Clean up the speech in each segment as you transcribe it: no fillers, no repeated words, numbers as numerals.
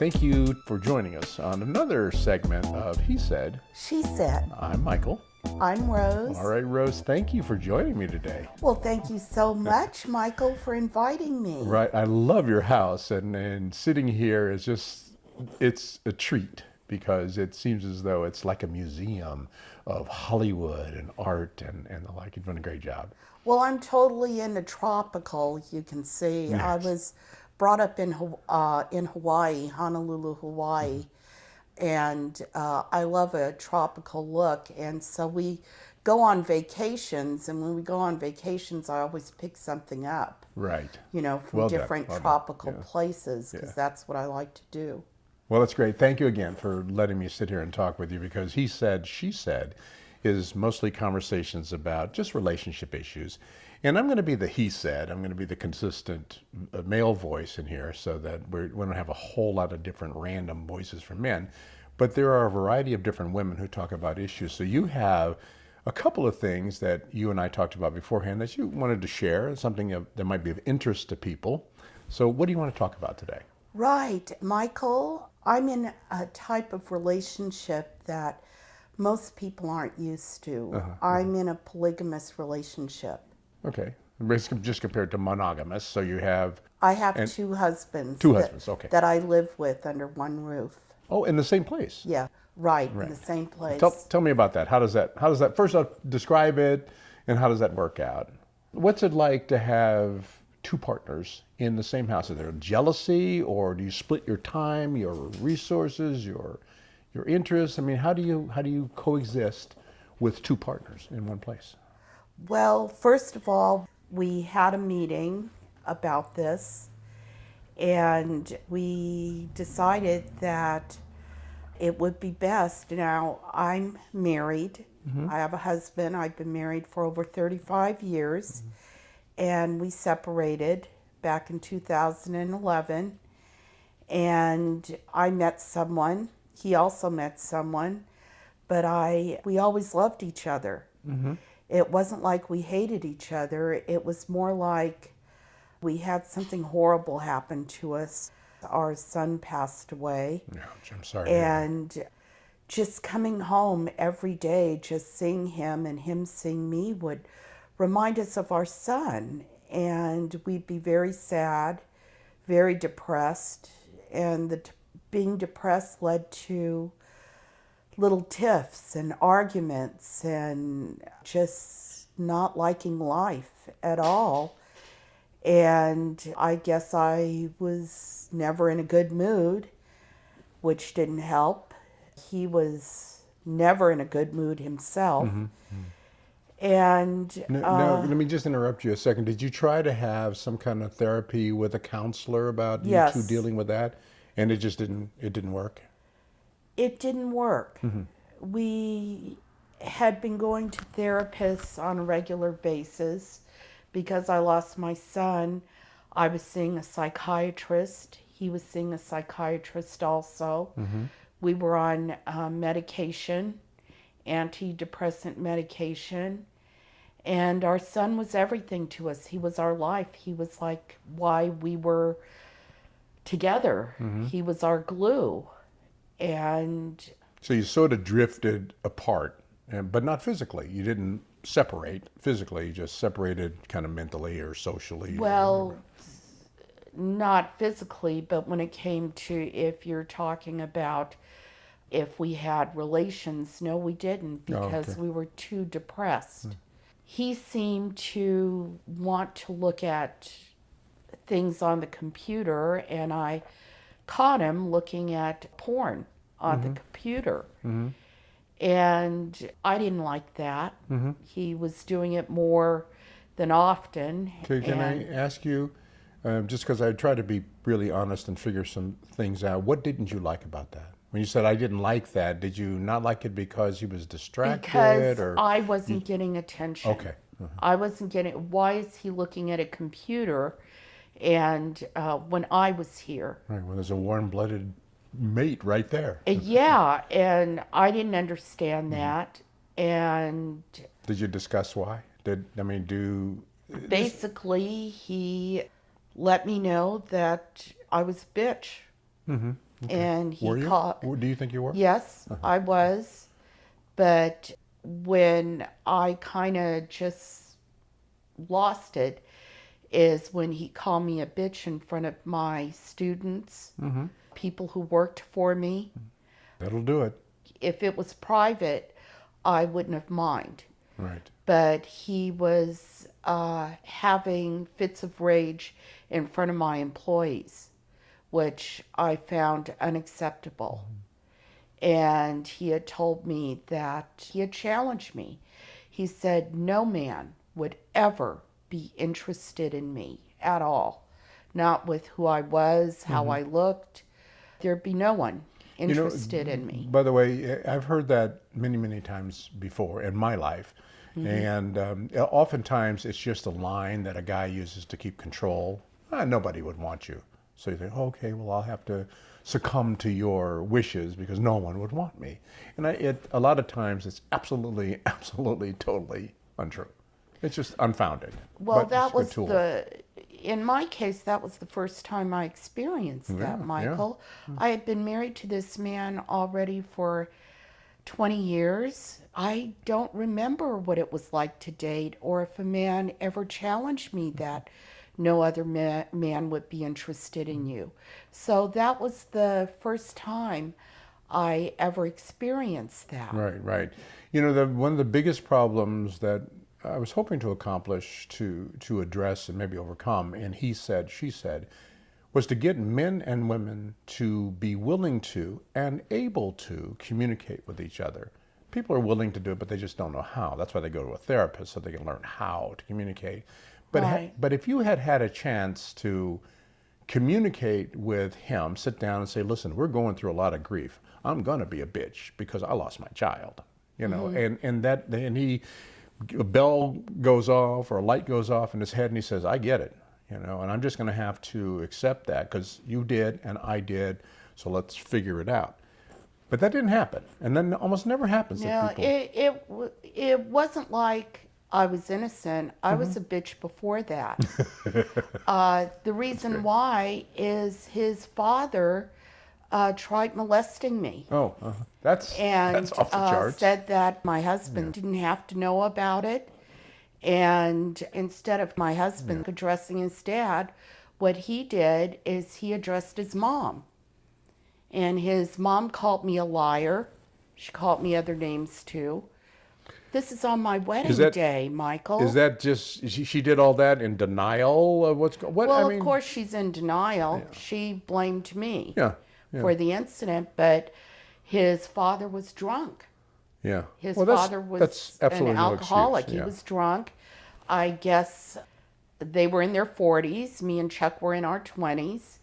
thank you for joining us on another segment of He Said. She Said. I'm Michael. I'm Rose. All right, Rose, thank you for joining me today. Well, thank you so much, Michael, for inviting me. Right, I love your house, and sitting here is just, it's a treat because it seems as though it's like a museum of Hollywood and art and the like. You've done a great job. Well, I'm totally into tropical, you can see. Yes. I was brought up in Hawaii, Honolulu, Hawaii, and I love a tropical look. And so we go on vacations, and when we go on vacations, I always pick something up. Right. You know, from Well done, different well done. tropical Yeah. places, because Yeah. that's what I like to do. Well, that's great. Thank you again for letting me sit here and talk with you, because He Said, She Said is mostly conversations about just relationship issues. And I'm going to be the he said. I'm going to be the consistent male voice in here so that we don't have a whole lot of different random voices from men. But there are a variety of different women who talk about issues. So you have a couple of things that you and I talked about beforehand that you wanted to share, something that might be of interest to people. So what do you want to talk about today? Right, Michael, I'm in a type of relationship that most people aren't used to. I'm in a polygamous relationship. Okay. Basically just compared to monogamous. So you have... I have two husbands. Two husbands, okay. That I live with under one roof. Oh, in the same place? Yeah, right. In the same place. Tell me about that. How does that, first off, describe it, and how does that work out? What's it like to have two partners in the same house? Is there jealousy, or do you split your time, your resources, your interests? I mean, how do you coexist with two partners in one place? Well, first of all, we had a meeting about this, and we decided that it would be best. Now, I'm married. I have a husband. I've been married for over 35 years, and we separated back in 2011. And I met someone. He also met someone, but we always loved each other. It wasn't like we hated each other. It was more like we had something horrible happen to us. Our son passed away. Ouch, I'm sorry. And just coming home every day, just seeing him and him seeing me would remind us of our son. And we'd be very sad, very depressed. And being depressed led to little tiffs and arguments and just not liking life at all. And I guess I was never in a good mood, which didn't help. He was never in a good mood himself. And now, let me just interrupt you a second. Did you try to have some kind of therapy with a counselor about you two dealing with that? And it just didn't work? It didn't work. We had been going to therapists on a regular basis. Because I lost my son, I was seeing a psychiatrist. He was seeing a psychiatrist also. We were on medication, antidepressant medication. And our son was everything to us. He was our life. He was like why we were together. He was our glue. And so you sort of drifted apart, but not physically. You didn't separate physically, you just separated kind of mentally or socially. Well, not physically, but when it came to, if you're talking about if we had relations, no, we didn't, because we were too depressed. He seemed to want to look at things on the computer, and I caught him looking at porn on the computer. And I didn't like that. He was doing it more than often. Can I ask you, just because I try to be really honest and figure some things out, what didn't you like about that? When you said I didn't like that, did you not like it because he was distracted? Because or I wasn't getting attention. Okay. I wasn't getting, why is he looking at a computer and when I was here? Right, well, there's a warm-blooded mate right there. Yeah, and I didn't understand that. And did you discuss why? Basically, he let me know that I was a bitch. And he Were you? called. Do you think you were? Yes, I was. But when I kind of just lost it is when he called me a bitch in front of my students, people who worked for me. That'll do it. If it was private, I wouldn't have mind. Right. But he was having fits of rage in front of my employees, which I found unacceptable. And he had told me that he had challenged me. He said no man would ever be interested in me at all, not with who I was, how I looked. There'd be no one interested in me. By the way, I've heard that many, many times before in my life. And oftentimes it's just a line that a guy uses to keep control. Nobody would want you. So you think, okay, well, I'll have to succumb to your wishes because no one would want me. And a lot of times it's absolutely, absolutely, totally untrue. It's just unfounded. Well, but that it's a good was tool. in my case, that was the first time I experienced that, Michael. I had been married to this man already for 20 years. I don't remember what it was like to date or if a man ever challenged me that no other man would be interested in you. So that was the first time I ever experienced that. Right, right. One of the biggest problems that I was hoping to accomplish, to address and maybe overcome, and he said, she said, was to get men and women to be willing to and able to communicate with each other. People are willing to do it, but they just don't know how. That's why they go to a therapist, so they can learn how to communicate. But Right. but if you had had a chance to communicate with him, sit down and say, listen, we're going through a lot of grief. I'm going to be a bitch because I lost my child, and he, a bell goes off or a light goes off in his head and he says, I get it, and I'm just going to have to accept that because you did and I did, so let's figure it out. But that didn't happen, and then almost never happens. No, it wasn't like I was innocent. I was a bitch before that. The reason why is his father tried molesting me. Oh, that's And off the charts. said that my husband didn't have to know about it. And instead of my husband addressing his dad, what he did is he addressed his mom. And his mom called me a liar. She called me other names too. This is on my wedding day, Michael. Is that just she did all that in denial of what's going? Well, of course she's in denial. Yeah. She blamed me Yeah. for the incident, but his father was drunk. Yeah. His Well, father was that's an absolutely no alcoholic. excuse. He was drunk. I guess they were in their 40s. Me and Chuck were in our 20s.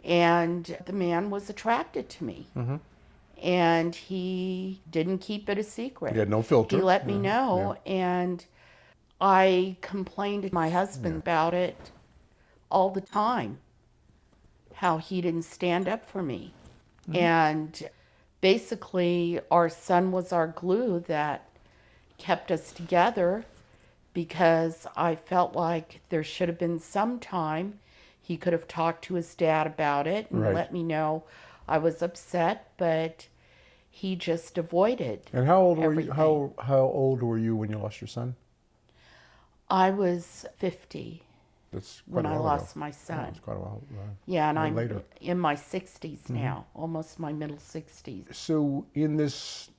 And the man was attracted to me. And he didn't keep it a secret. He had no filter. He let me know. And I complained to my husband about it all the time, how he didn't stand up for me. And basically, our son was our glue that kept us together because I felt like there should have been some time he could have talked to his dad about it and Right. let me know I was upset, but he just avoided. And how old were you? everything. How old were you when you lost your son? I was 50 That's quite when a I while lost ago. my Oh, son. it's quite a while. Yeah, and I'm later. in my 60s now, almost my middle 60s. So in this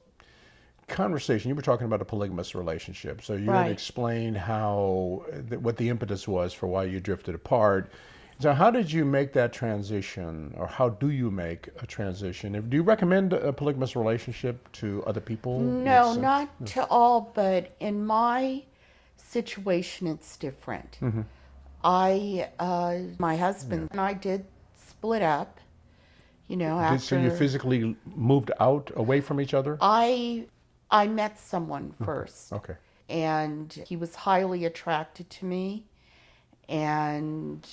conversation, you were talking about a polygamous relationship. So you had Right. explained what the impetus was for why you drifted apart. So how did you make that transition, or how do you make a transition? Do you recommend a polygamous relationship to other people? No, It's, not to all, but in my situation, it's different. My husband and I did split up, after. So you physically moved out, away from each other? I met someone first, Okay. and he was highly attracted to me, and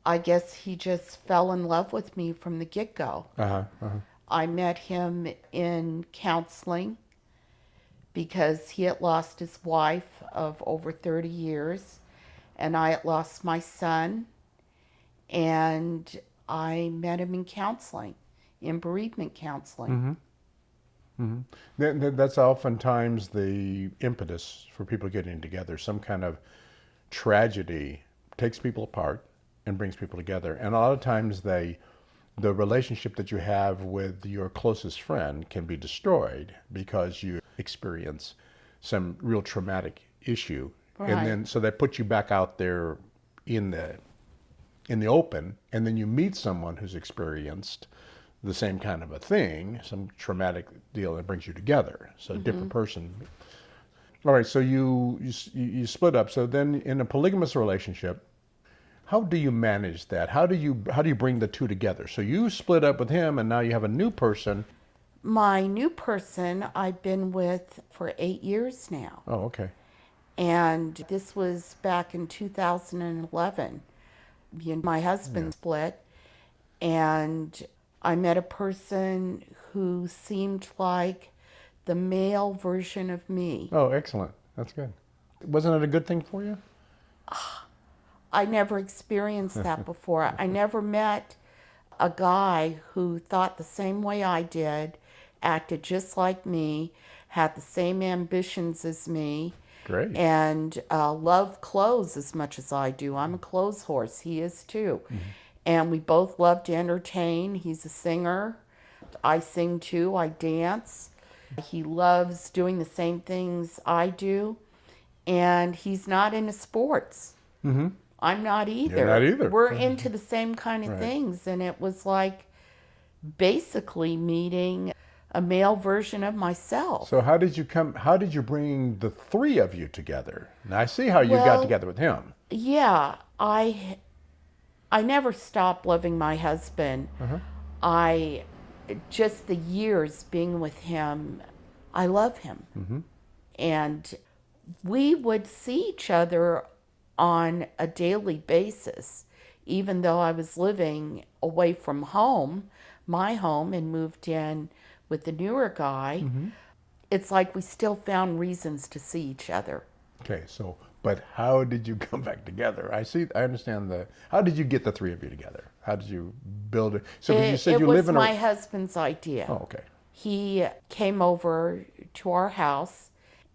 I guess he just fell in love with me from the get-go. I met him in counseling because he had lost his wife of over 30 years, and I had lost my son, and I met him in counseling. in bereavement counseling. That's oftentimes the impetus for people getting together. Some kind of tragedy takes people apart and brings people together. And a lot of times the relationship that you have with your closest friend can be destroyed because you experience some real traumatic issue. Right. And then so that puts you back out there in the open, and then you meet someone who's experienced the same kind of a thing, some traumatic deal that brings you together. So a different person. All right, so you split up. So then in a polygamous relationship, how do you manage that? How do you bring the two together? So you split up with him, and now you have a new person. My new person I've been with for 8 years now. Oh, okay. And this was back in 2011. Me and my husband split, and I met a person who seemed like the male version of me. Oh, excellent. That's good. Wasn't it a good thing for you? I never experienced that before. I never met a guy who thought the same way I did, acted just like me, had the same ambitions as me. Great. And loved clothes as much as I do. I'm a clothes horse. He is too. And we both love to entertain. He's a singer. I sing too. I dance. He loves doing the same things I do. And he's not into sports. I'm not either. You're not either. We're into the same kind of things. And it was like basically meeting a male version of myself. So how did you bring the three of you together? Now I see how you got together with him. Yeah, I never stopped loving my husband. I just the years being with him, I love him. And we would see each other on a daily basis, even though I was living away from home, my home, and moved in with the newer guy. It's like we still found reasons to see each other. Okay, so, but how did you come back together? I understand how did you get the three of you together? How did you build it? So you said you live in It was my husband's idea. Oh, okay. He came over to our house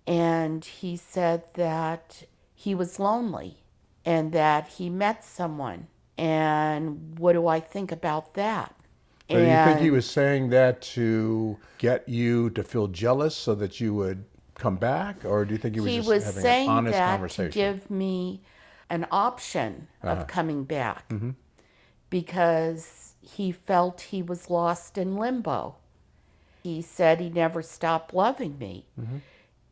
and he said that he was lonely and that he met someone. And what do I think about that? So do you think he was saying that to get you to feel jealous so that you would come back? Or do you think he was just having an honest conversation? To give me an option of coming back because he felt he was lost in limbo. He said he never stopped loving me.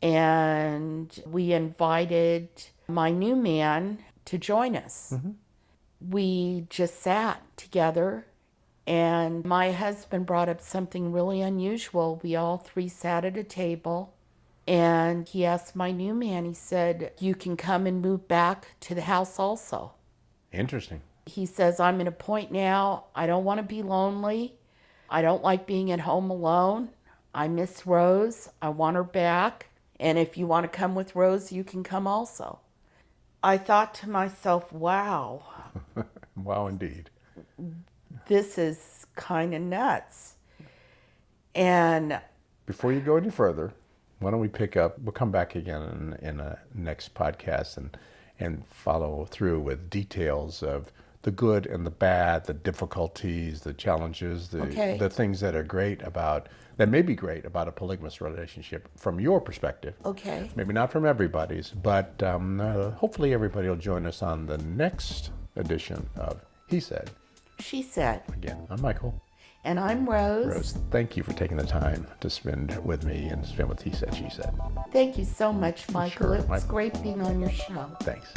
And we invited my new man to join us. We just sat together. And my husband brought up something really unusual. We all three sat at a table, and he asked my new man, he said, "You can come and move back to the house also." Interesting. He says, "I'm at a point now, I don't want to be lonely. I don't like being at home alone. I miss Rose. I want her back. And if you want to come with Rose, you can come also." I thought to myself, wow. Wow, indeed. This is kind of nuts. And before you go any further, why don't we pick up? We'll come back again in a next podcast and follow through with details of the good and the bad, the difficulties, the challenges, the things that are great about, that may be great about a polygamous relationship from your perspective. Okay. Maybe not from everybody's, but hopefully everybody will join us on the next edition of He Said. She Said. Again, I'm Michael. And I'm Rose. Rose, thank you for taking the time to spend with me and spend with He Said, She Said. Thank you so much, Michael. Sure, It was great being on your show. Thanks.